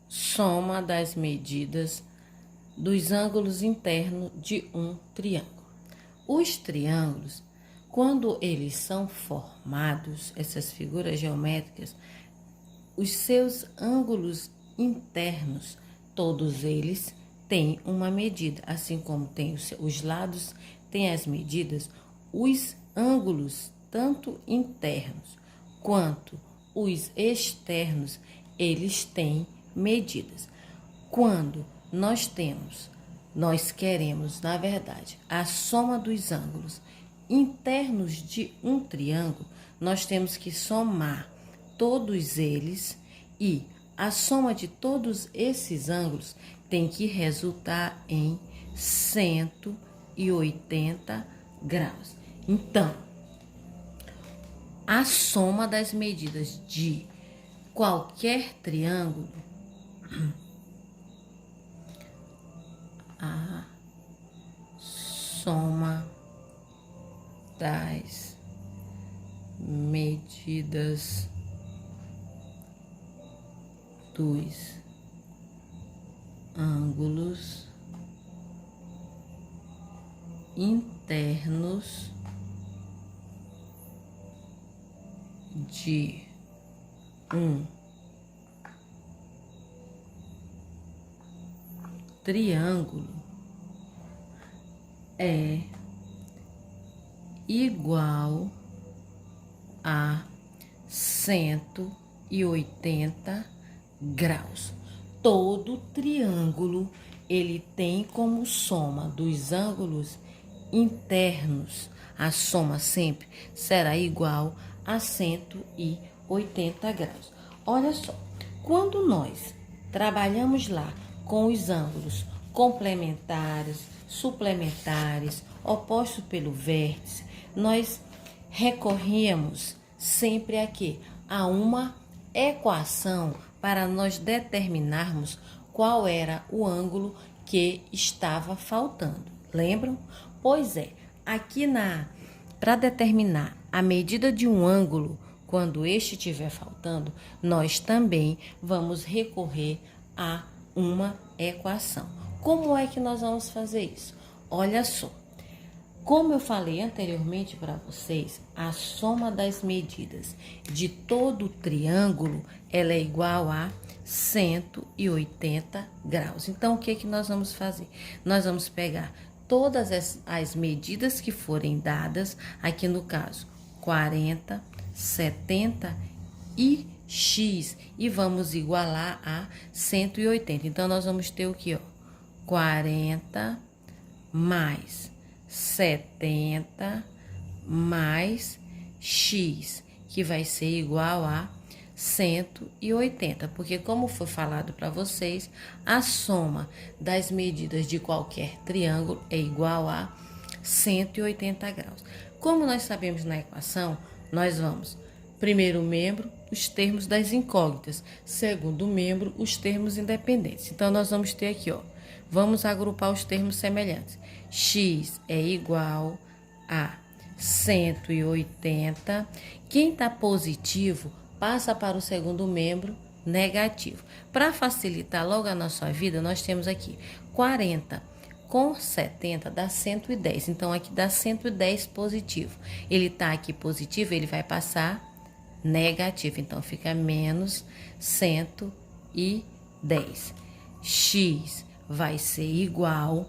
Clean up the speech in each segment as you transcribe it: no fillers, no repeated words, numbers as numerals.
soma das medidas dos ângulos internos de um triângulo. Os triângulos, quando eles são formados, essas figuras geométricas, os seus ângulos internos, todos eles têm uma medida, assim como tem os lados, tem as medidas, os ângulos, tanto internos quanto os externos, eles têm medidas. Quando nós queremos, na verdade, a soma dos ângulos internos de um triângulo, nós temos que somar todos eles e a soma de todos esses ângulos tem que resultar em 180 graus. Então, a soma das medidas de qualquer triângulo, a soma das medidas dos ângulos internos de um triângulo é igual a 180 graus. Todo triângulo ele tem como soma dos ângulos internos, a soma sempre será igual a 180 graus. Olha só, quando nós trabalhamos lá com os ângulos complementares, suplementares, opostos pelo vértice, nós recorríamos sempre aqui a uma equação para nós determinarmos qual era o ângulo que estava faltando. Lembram? Pois é, aqui para determinar a medida de um ângulo, quando este estiver faltando, nós também vamos recorrer a uma equação. Como é que nós vamos fazer isso? Olha só, como eu falei anteriormente para vocês, a soma das medidas de todo o triângulo, ela é igual a 180 graus. Então, o que que nós vamos fazer? Nós vamos pegar todas as medidas que forem dadas, aqui no caso, 40, 70 e x, e vamos igualar a 180. Então, nós vamos ter o que, ó? 40 mais 70 mais x, que vai ser igual a 180, porque como foi falado para vocês, a soma das medidas de qualquer triângulo é igual a 180 graus. Como nós sabemos na equação, nós vamos, primeiro membro, os termos das incógnitas, segundo membro, os termos independentes. Então, nós vamos ter aqui, ó, vamos agrupar os termos semelhantes. X é igual a 180. Quem está positivo passa para o segundo membro negativo. Para facilitar logo a nossa vida, nós temos aqui 40 com 70 dá 110. Então, aqui dá 110 positivo. Ele está aqui positivo, ele vai passar negativo. Então, fica menos 110. X vai ser igual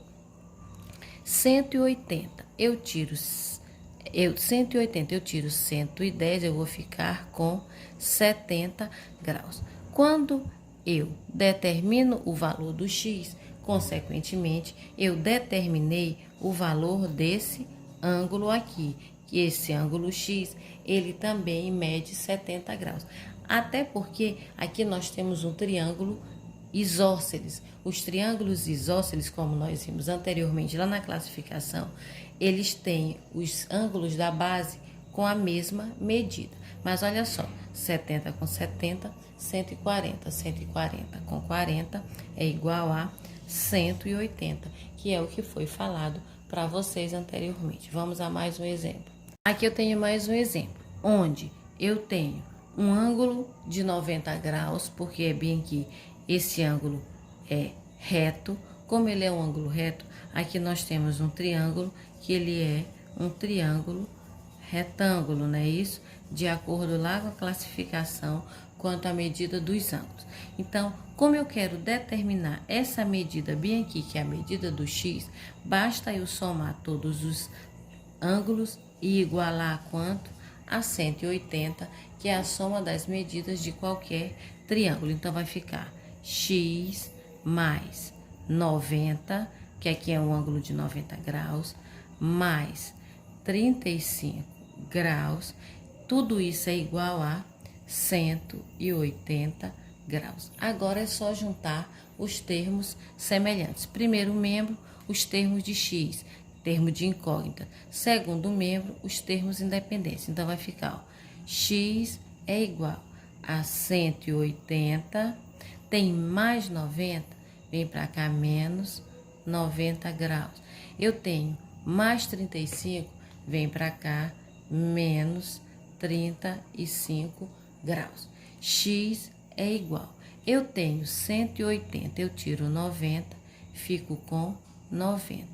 180. Eu tiro 180, eu tiro 110, eu vou ficar com 70 graus. Quando eu determino o valor do x, consequentemente, eu determinei o valor desse ângulo aqui, que esse ângulo x, ele também mede 70 graus. Até porque aqui nós temos um triângulo isósceles. Os triângulos isósceles, como nós vimos anteriormente lá na classificação, eles têm os ângulos da base com a mesma medida. Mas olha só, 70 com 70, 140. 140 com 40 é igual a 180, que é o que foi falado para vocês anteriormente. Vamos a mais um exemplo. Aqui eu tenho mais um exemplo, onde eu tenho um ângulo de 90 graus, porque é bem aqui esse ângulo é reto. Como ele é um ângulo reto, aqui nós temos um triângulo, que ele é um triângulo retângulo, não é isso? De acordo lá com a classificação quanto à medida dos ângulos. Então, como eu quero determinar essa medida bem aqui, que é a medida do x, basta eu somar todos os ângulos e igualar a quanto? A 180, que é a soma das medidas de qualquer triângulo. Então, vai ficar x mais 90, que aqui é um ângulo de 90 graus, mais 35 graus, tudo isso é igual a 180 graus. Agora é só juntar os termos semelhantes. Primeiro membro, os termos de x, termo de incógnita. Segundo membro, os termos independentes. Então, vai ficar, ó, x é igual a 180, tem mais 90, vem para cá, menos 90 graus. Eu tenho mais 35, vem para cá, menos 35 graus. X é igual. Eu tenho 180, eu tiro 90, fico com 90.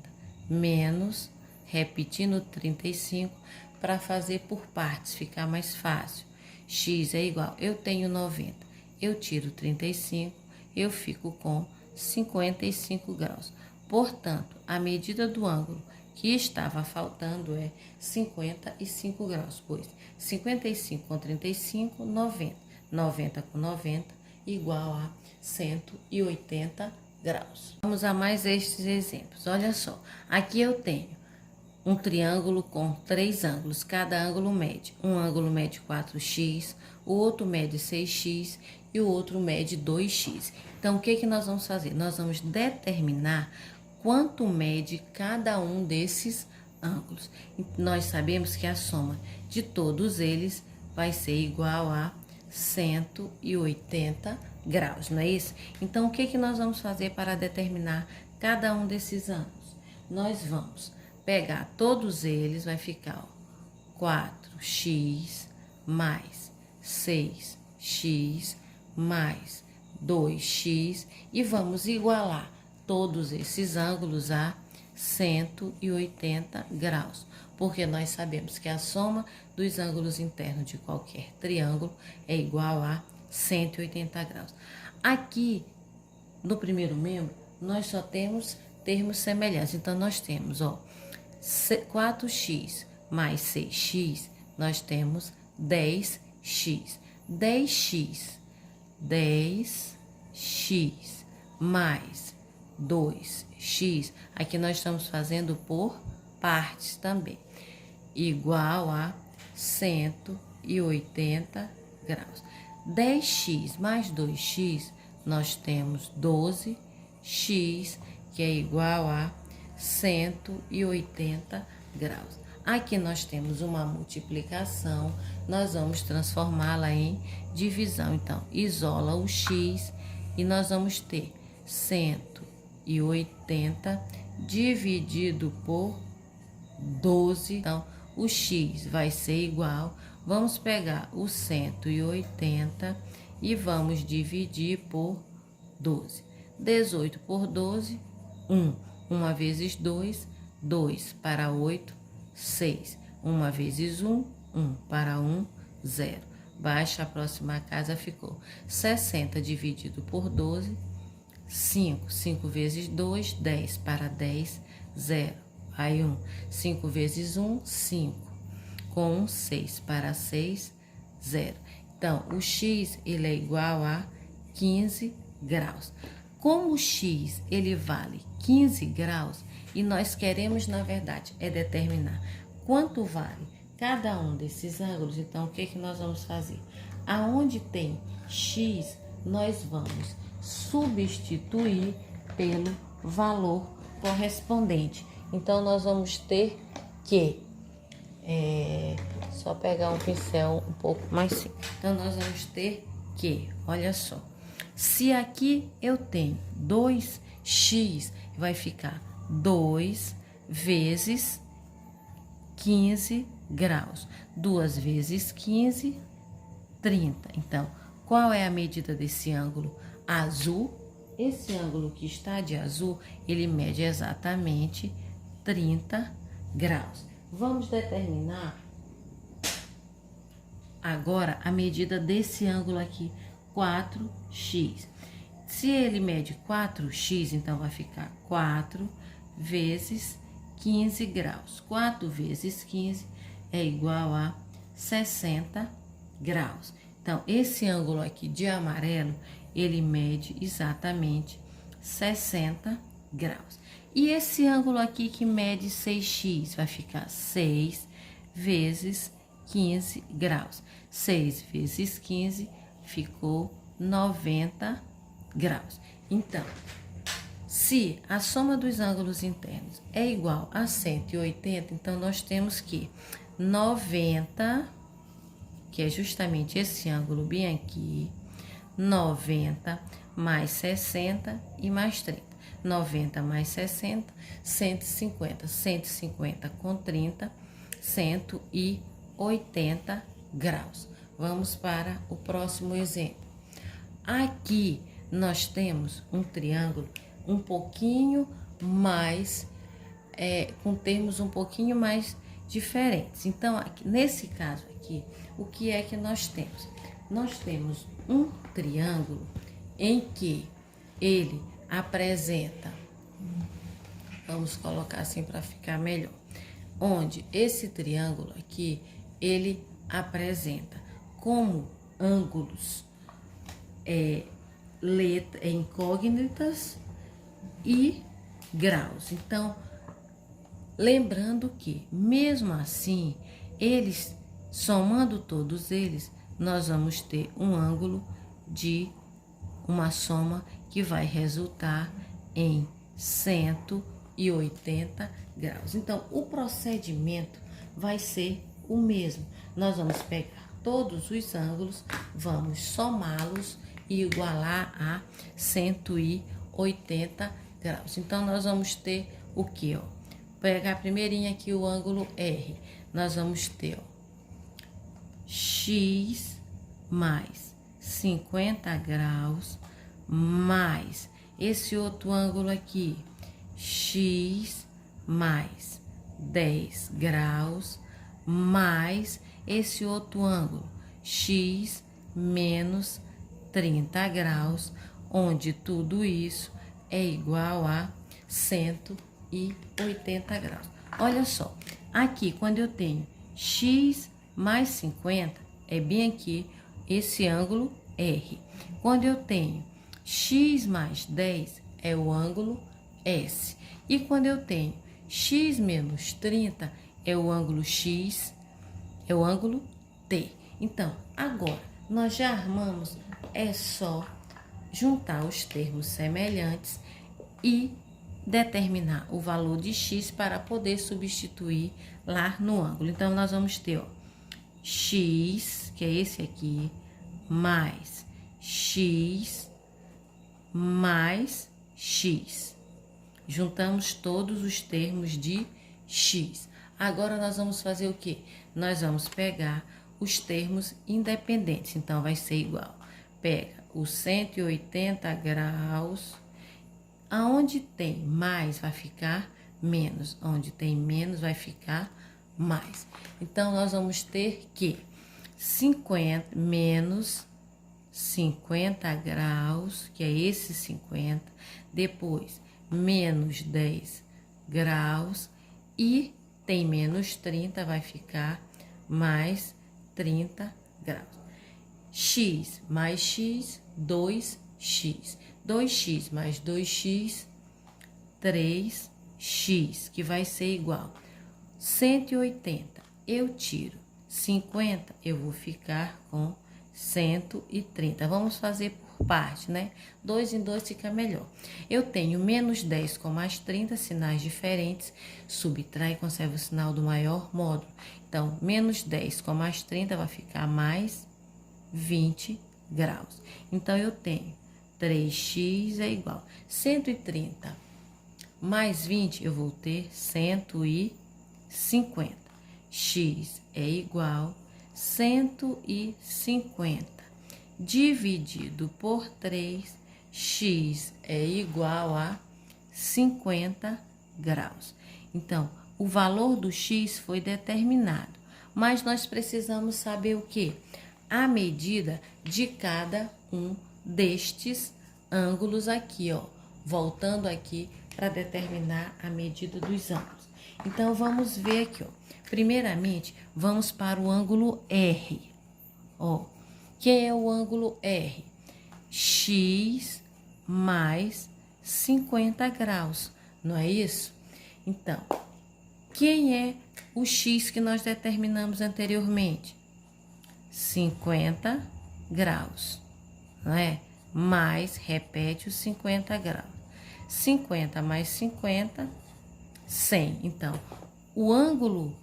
Menos, repetindo 35, para fazer por partes, ficar mais fácil. X é igual. Eu tenho 90, eu tiro 35, eu fico com 55 graus. Portanto, a medida do ângulo que estava faltando é 55 graus, pois 55 com 35, 90. 90 com 90, igual a 180 graus. Vamos a mais estes exemplos. Olha só, aqui eu tenho um triângulo com 3 ângulos. Cada ângulo mede. Um ângulo mede 4x, o outro mede 6x e o outro mede 2x. Então, o que nós vamos fazer? Nós vamos determinar quanto mede cada um desses ângulos. Nós sabemos que a soma de todos eles vai ser igual a 180 graus, não é isso? Então, o que nós vamos fazer para determinar cada um desses ângulos? Nós vamos pegar todos eles, vai ficar, ó, 4x mais 6x mais 2x e vamos igualar todos esses ângulos a 180 graus, porque nós sabemos que a soma dos ângulos internos de qualquer triângulo é igual a 180 graus. Aqui, no primeiro membro, nós só temos termos semelhantes. Então, nós temos, ó, 4x mais 6x, nós temos 10x. 10x mais 2x, aqui nós estamos fazendo por partes também, igual a 180 graus. 10x mais 2x, nós temos 12x, que é igual a 180 graus. Aqui nós temos uma multiplicação, nós vamos transformá-la em divisão. Então, isola o x e nós vamos ter 180 dividido por 12. Então, o x vai ser igual, vamos pegar o 180 e vamos dividir por 12. 18 por 12, 1. 1 vezes 2, 2 para 8, 6. 1 vezes 1, 1 para 1, 0. Baixa a próxima casa, ficou 60 dividido por 12, 5. 5 vezes 2, 10 para 10, 0. Aí 1. 5 vezes 1, 5. Com 1, 6 para 6, 0. Então, o x ele é igual a 15 graus. Como o x ele vale 15 graus e nós queremos, na verdade, é determinar quanto vale cada um desses ângulos, então o que nós vamos fazer? Aonde tem x, nós vamos substituir pelo valor correspondente. Então, nós vamos ter que só pegar um pincel um pouco mais simples. Então, nós vamos ter que, olha só, se aqui eu tenho 2x, vai ficar 2 vezes 15 graus. 2 vezes 15, 30. Então, qual é a medida desse ângulo? azul. Esse ângulo que está de azul, ele mede exatamente 30 graus. Vamos determinar agora a medida desse ângulo aqui, 4x. Se ele mede 4x, então vai ficar 4 vezes 15 graus. 4 vezes 15 é igual a 60 graus. Então, esse ângulo aqui de amarelo, ele mede exatamente 60 graus. E esse ângulo aqui que mede 6x, vai ficar 6 vezes 15 graus. 6 vezes 15 ficou 90 graus. Então, se a soma dos ângulos internos é igual a 180, então nós temos que 90, que é justamente esse ângulo bem aqui, 90 mais 60 e mais 30. 90 mais 60, 150. 150 com 30, 180 graus. Vamos para o próximo exemplo. Aqui nós temos um triângulo um pouquinho mais, com termos um pouquinho mais diferentes. Então, aqui, nesse caso aqui, o que é que nós temos? Nós temos um triângulo em que ele apresenta, vamos colocar assim para ficar melhor, onde esse triângulo aqui, ele apresenta como ângulos incógnitas e graus. Então, lembrando que, mesmo assim, eles, somando todos eles, nós vamos ter um ângulo de uma soma que vai resultar em 180 graus. Então, o procedimento vai ser o mesmo. Nós vamos pegar todos os ângulos, vamos somá-los e igualar a 180 graus. Então, nós vamos ter o que, ó? Pegar primeirinho aqui o ângulo R. Nós vamos ter, ó, x mais 50 graus mais esse outro ângulo aqui, x mais 10 graus mais esse outro ângulo, x menos 30 graus, onde tudo isso é igual a 180 graus. Olha só, aqui quando eu tenho x mais 50, é bem aqui esse ângulo R. Quando eu tenho x mais 10, é o ângulo S. E quando eu tenho x menos 30, é o ângulo X, é o ângulo T. Então, agora, nós já armamos, é só juntar os termos semelhantes e determinar o valor de x para poder substituir lá no ângulo. Então, nós vamos ter, ó, x, que é esse aqui, mais x mais x. Juntamos todos os termos de x. Agora, nós vamos fazer o quê? Nós vamos pegar os termos independentes. Então, vai ser igual. Pega o 180 graus. Aonde tem mais, vai ficar menos. Onde tem menos, vai ficar mais. Então, nós vamos ter que 50 menos 50 graus, que é esse 50, depois menos 10 graus e tem menos 30, vai ficar mais 30 graus. X mais x, 2x. 2x mais 2x, 3x, que vai ser igual 180. Eu tiro 50, eu vou ficar com 130. Vamos fazer por parte, né? 2 em 2 fica melhor. Eu tenho menos 10 com mais 30, sinais diferentes. Subtrai e conserva o sinal do maior módulo. Então, menos 10 com mais 30 vai ficar mais 20 graus. Então, eu tenho 3x é igual 130 mais 20, eu vou ter 150. X é igual 150 dividido por 3 x é igual a 50 graus. Então, o valor do x foi determinado, mas nós precisamos saber o quê? A medida de cada um destes ângulos aqui, ó. Voltando aqui para determinar a medida dos ângulos. Então, vamos ver aqui, ó. Primeiramente, vamos para o ângulo R. Ó, quem é o ângulo R? X mais 50 graus, não é isso? Então, quem é o x que nós determinamos anteriormente? 50 graus, não é? Mais, repete os 50 graus. 50 mais 50, 100. Então, o ângulo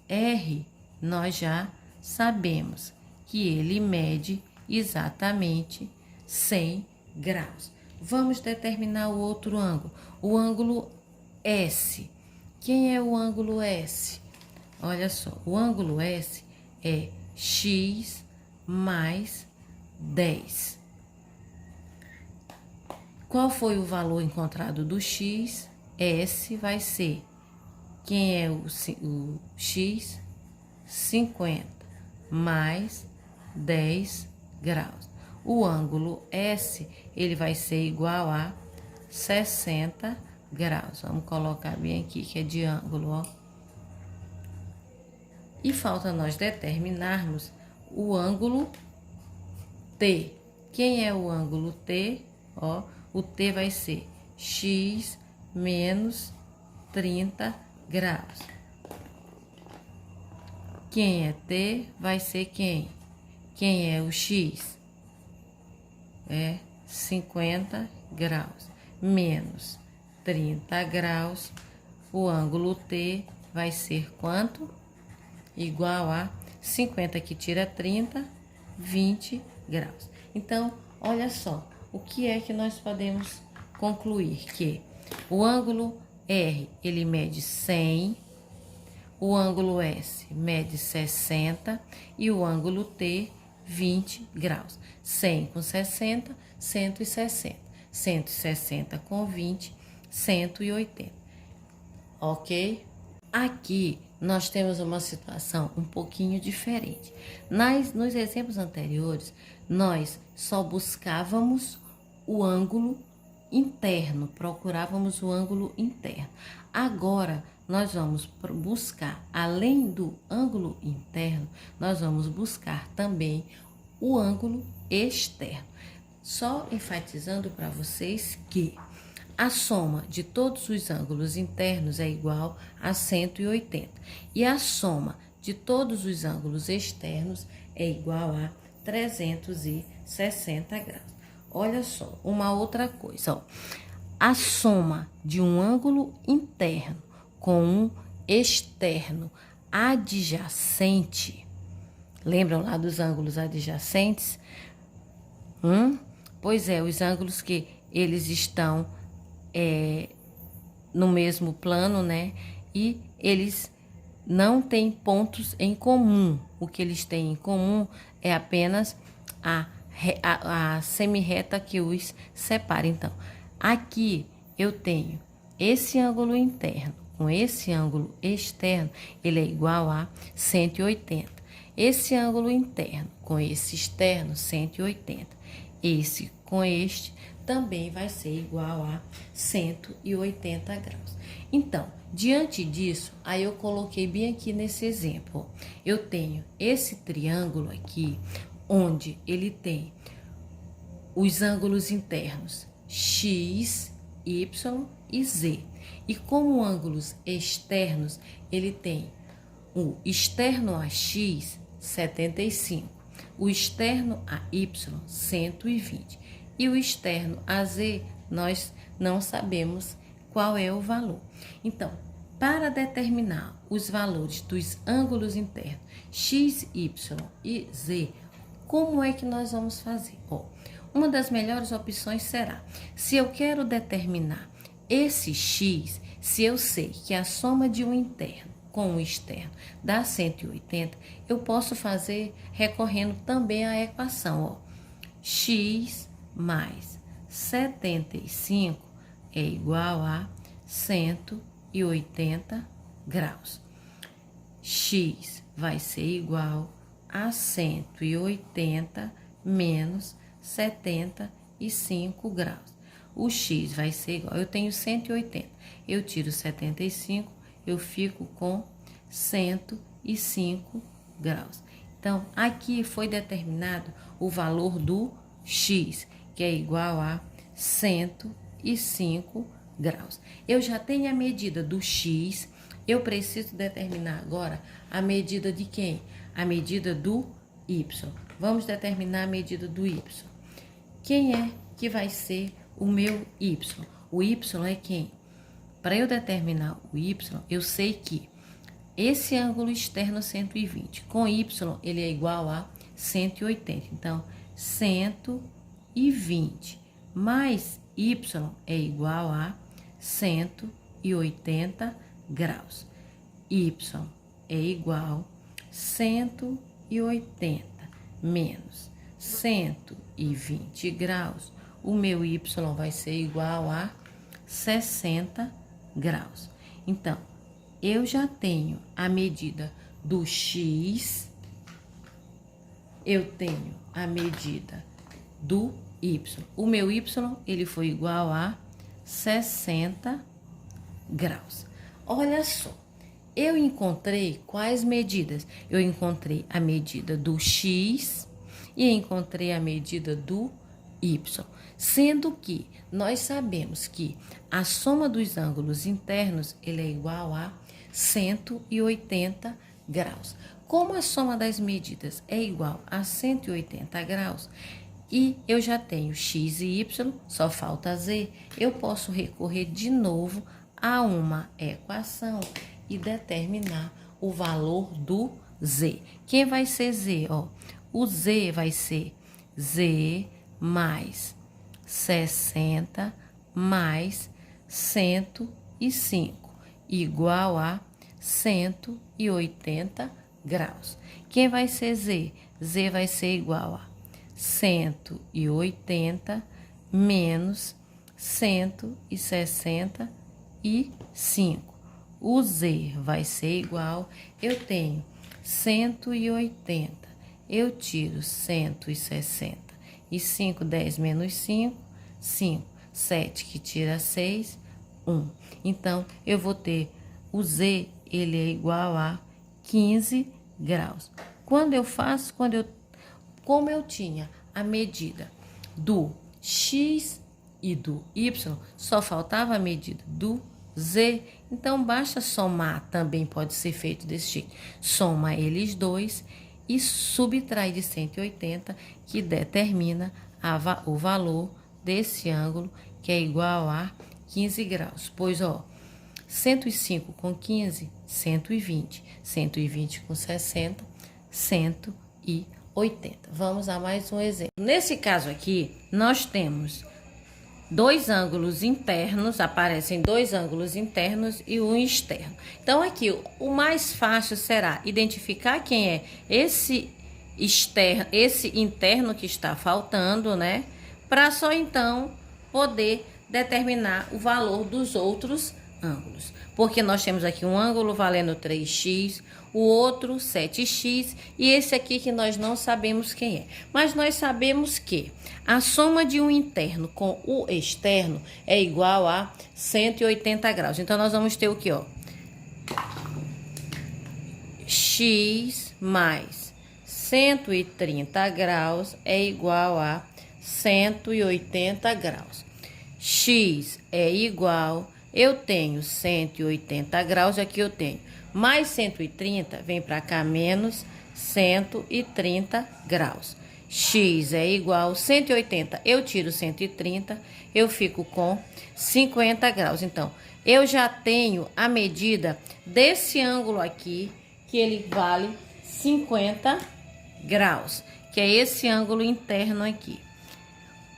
R, nós já sabemos que ele mede exatamente 100 graus. Vamos determinar o outro ângulo, o ângulo S. Quem é o ângulo S? Olha só, o ângulo S é x mais 10. Qual foi o valor encontrado do x? S vai ser, quem é o x? 50 mais 10 graus. O ângulo S, ele vai ser igual a 60 graus. Vamos colocar bem aqui, que é de ângulo, ó. E falta nós determinarmos o ângulo T. Quem é o ângulo T? Ó, o T vai ser x menos 30 graus. Quem é T? Vai ser quem? Quem é o x? É 50 graus. Menos 30 graus. O ângulo T vai ser quanto? Igual a 50 que tira 30, 20 graus. Então, olha só, o que é que nós podemos concluir? Que o ângulo R, ele mede 100, o ângulo S mede 60 e o ângulo T, 20 graus. 100 com 60, 160. 160 com 20, 180. Ok? Aqui nós temos uma situação um pouquinho diferente. Nos exemplos anteriores, nós só buscávamos o ângulo interno, procurávamos o ângulo interno. Agora, nós vamos buscar, além do ângulo interno, nós vamos buscar também o ângulo externo. Só enfatizando para vocês que a soma de todos os ângulos internos é igual a 180 e a soma de todos os ângulos externos é igual a 360 graus. Olha só, uma outra coisa, ó. A soma de um ângulo interno com um externo adjacente, lembram lá dos ângulos adjacentes? Pois é, os ângulos que eles estão no mesmo plano, né? E eles não têm pontos em comum. O que eles têm em comum é apenas a semi-reta que os separa. Então, aqui eu tenho esse ângulo interno com esse ângulo externo, ele é igual a 180. Esse ângulo interno com esse externo, 180. Esse com este também vai ser igual a 180 graus. Então, diante disso, aí eu coloquei bem aqui nesse exemplo, ó, eu tenho esse triângulo aqui, onde ele tem os ângulos internos x, y e z. E como ângulos externos, ele tem o externo a x, 75, o externo a y, 120, e o externo a z, nós não sabemos qual é o valor. Então, para determinar os valores dos ângulos internos x, y e z, como é que nós vamos fazer? Uma das melhores opções será, se eu quero determinar esse x, se eu sei que a soma de um interno com o externo dá 180, eu posso fazer recorrendo também à equação, ó, x mais 75 é igual a 180 graus. X vai ser igual a 180 menos 75 graus. O X vai ser igual, eu tenho 180, eu tiro 75, eu fico com 105 graus. Então, aqui foi determinado o valor do X, que é igual a 105 graus. Eu já tenho a medida do X, eu preciso determinar agora a medida de quem? A medida do Y. Vamos determinar a medida do Y. Quem é que vai ser o meu Y? O Y é quem? Para eu determinar o Y, eu sei que esse ângulo externo 120, com Y ele é igual a 180. Então, 120 mais Y é igual a 180 graus. Y é igual a 180 menos 120 graus. O meu Y vai ser igual a 60 graus. Então, eu já tenho a medida do X, eu tenho a medida do Y. O meu Y, ele foi igual a 60 graus. Olha só, eu encontrei quais medidas? Eu encontrei a medida do X e encontrei a medida do Y. Sendo que nós sabemos que a soma dos ângulos internos ele é igual a 180 graus. Como a soma das medidas é igual a 180 graus e eu já tenho x e y, só falta z, eu posso recorrer de novo a uma equação e determinar o valor do z. Quem vai ser z? Ó, o z vai ser z mais 60 mais 105, igual a 180 graus. Quem vai ser z? Z vai ser igual a 180 menos 165. O z vai ser igual, eu tenho 180, eu tiro 160. E 5, 10 menos 5, 5. 7 que tira 6, 1. Então, eu vou ter o Z, ele é igual a 15 graus. Quando eu faço, como eu tinha a medida do X e do Y, só faltava a medida do Z. Então, basta somar, também pode ser feito desse jeito. Soma eles dois e subtrai de 180, que determina o valor desse ângulo, que é igual a 15 graus. Pois, ó, 105 com 15, 120. 120 com 60, 180. Vamos a mais um exemplo. Nesse caso aqui, nós temos dois ângulos internos, aparecem dois ângulos internos e um externo. Então, aqui, o mais fácil será identificar quem é esse externo, esse interno que está faltando, né? Para só então poder determinar o valor dos outros ângulos. Porque nós temos aqui um ângulo valendo 3x, o outro 7x e esse aqui que nós não sabemos quem é. Mas nós sabemos que a soma de um interno com o externo é igual a 180 graus. Então, nós vamos ter o que, ó? X mais 130 graus é igual a 180 graus. X é igual, eu tenho 180 graus, aqui eu tenho mais 130, vem para cá, menos 130 graus. X é igual, 180, eu tiro 130, eu fico com 50 graus. Então, eu já tenho a medida desse ângulo aqui, que ele vale 50 graus, que é esse ângulo interno aqui.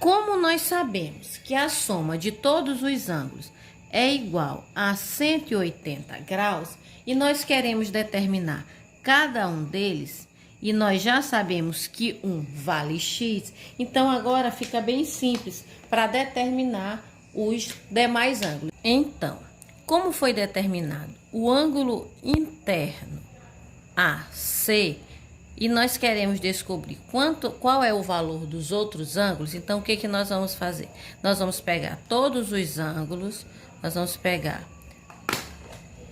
Como nós sabemos que a soma de todos os ângulos é igual a 180 graus e nós queremos determinar cada um deles, e nós já sabemos que 1 vale x, então agora fica bem simples para determinar os demais ângulos. Então, como foi determinado o ângulo interno AC e nós queremos descobrir qual é o valor dos outros ângulos, então o que nós vamos fazer? Nós vamos pegar todos os ângulos, nós vamos pegar,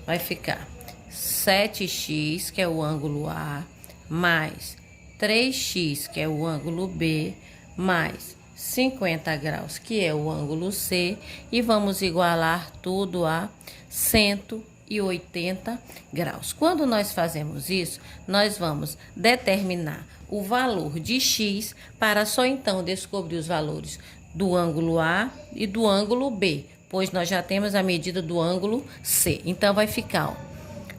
vai ficar 7x, que é o ângulo A, mais 3x, que é o ângulo B, mais 50 graus, que é o ângulo C, e vamos igualar tudo a 180 graus. Quando nós fazemos isso, nós vamos determinar o valor de x para só então descobrir os valores do ângulo A e do ângulo B, pois nós já temos a medida do ângulo C. Então, vai ficar, ó,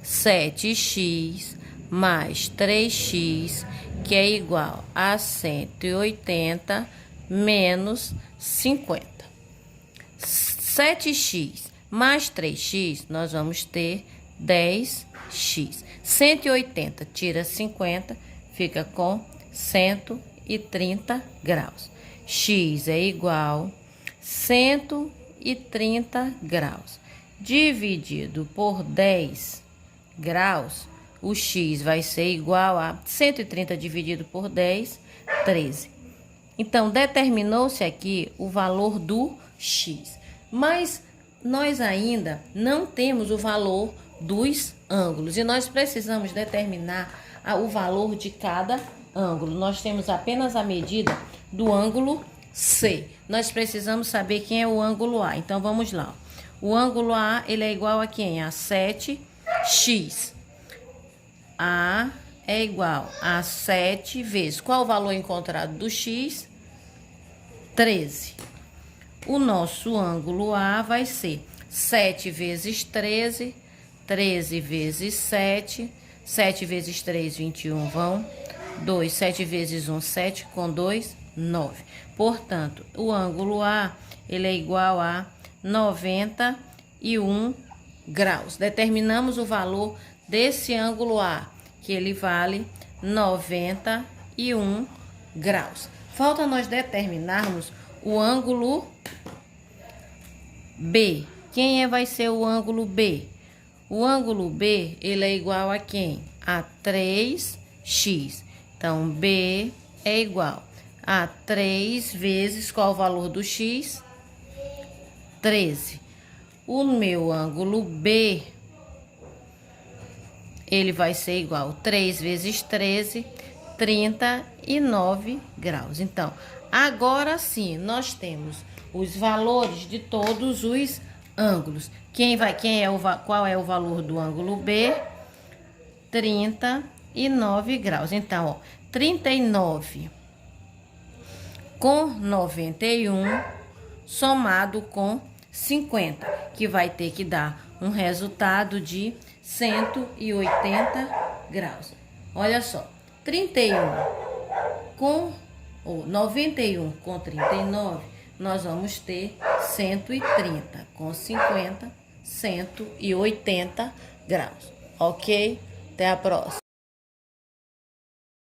7x mais 3x, que é igual a 180 menos 50. 7x mais 3x, nós vamos ter 10x. 180 tira 50, fica com 130 graus. X é igual a 130 graus. Dividido por 10 graus, o x vai ser igual a 130 dividido por 10, 13. Então, determinou-se aqui o valor do x. Mas nós ainda não temos o valor dos ângulos. E nós precisamos determinar o valor de cada ângulo. Nós temos apenas a medida do ângulo C. Nós precisamos saber quem é o ângulo A. Então, vamos lá. O ângulo A, ele é igual a quem? A 7x. A é igual a 7 vezes. Qual o valor encontrado do x? 13. O nosso ângulo A vai ser 7 vezes 13, 13 vezes 7, 7 vezes 3, 21, vão 2, 7 vezes 1, 7, com 2, 9. Portanto, o ângulo A, ele é igual a 91 graus. Determinamos o valor desse ângulo A, que ele vale 91 graus. Falta nós determinarmos o ângulo B. Quem vai ser o ângulo B? O ângulo B, ele é igual a quem? A 3x. Então, B é igual a 3 vezes, qual o valor do x? 13. O meu ângulo B, ele vai ser igual a 3 vezes 13, 39 graus. Então, agora sim, nós temos os valores de todos os ângulos. Qual é o valor do ângulo B? 39 graus. Então, ó, 39 com 91 somado com 50, que vai ter que dar um resultado de 180 graus. Olha só, 91 com 39, nós vamos ter 130 com 50, 180 graus. Ok? Até a próxima.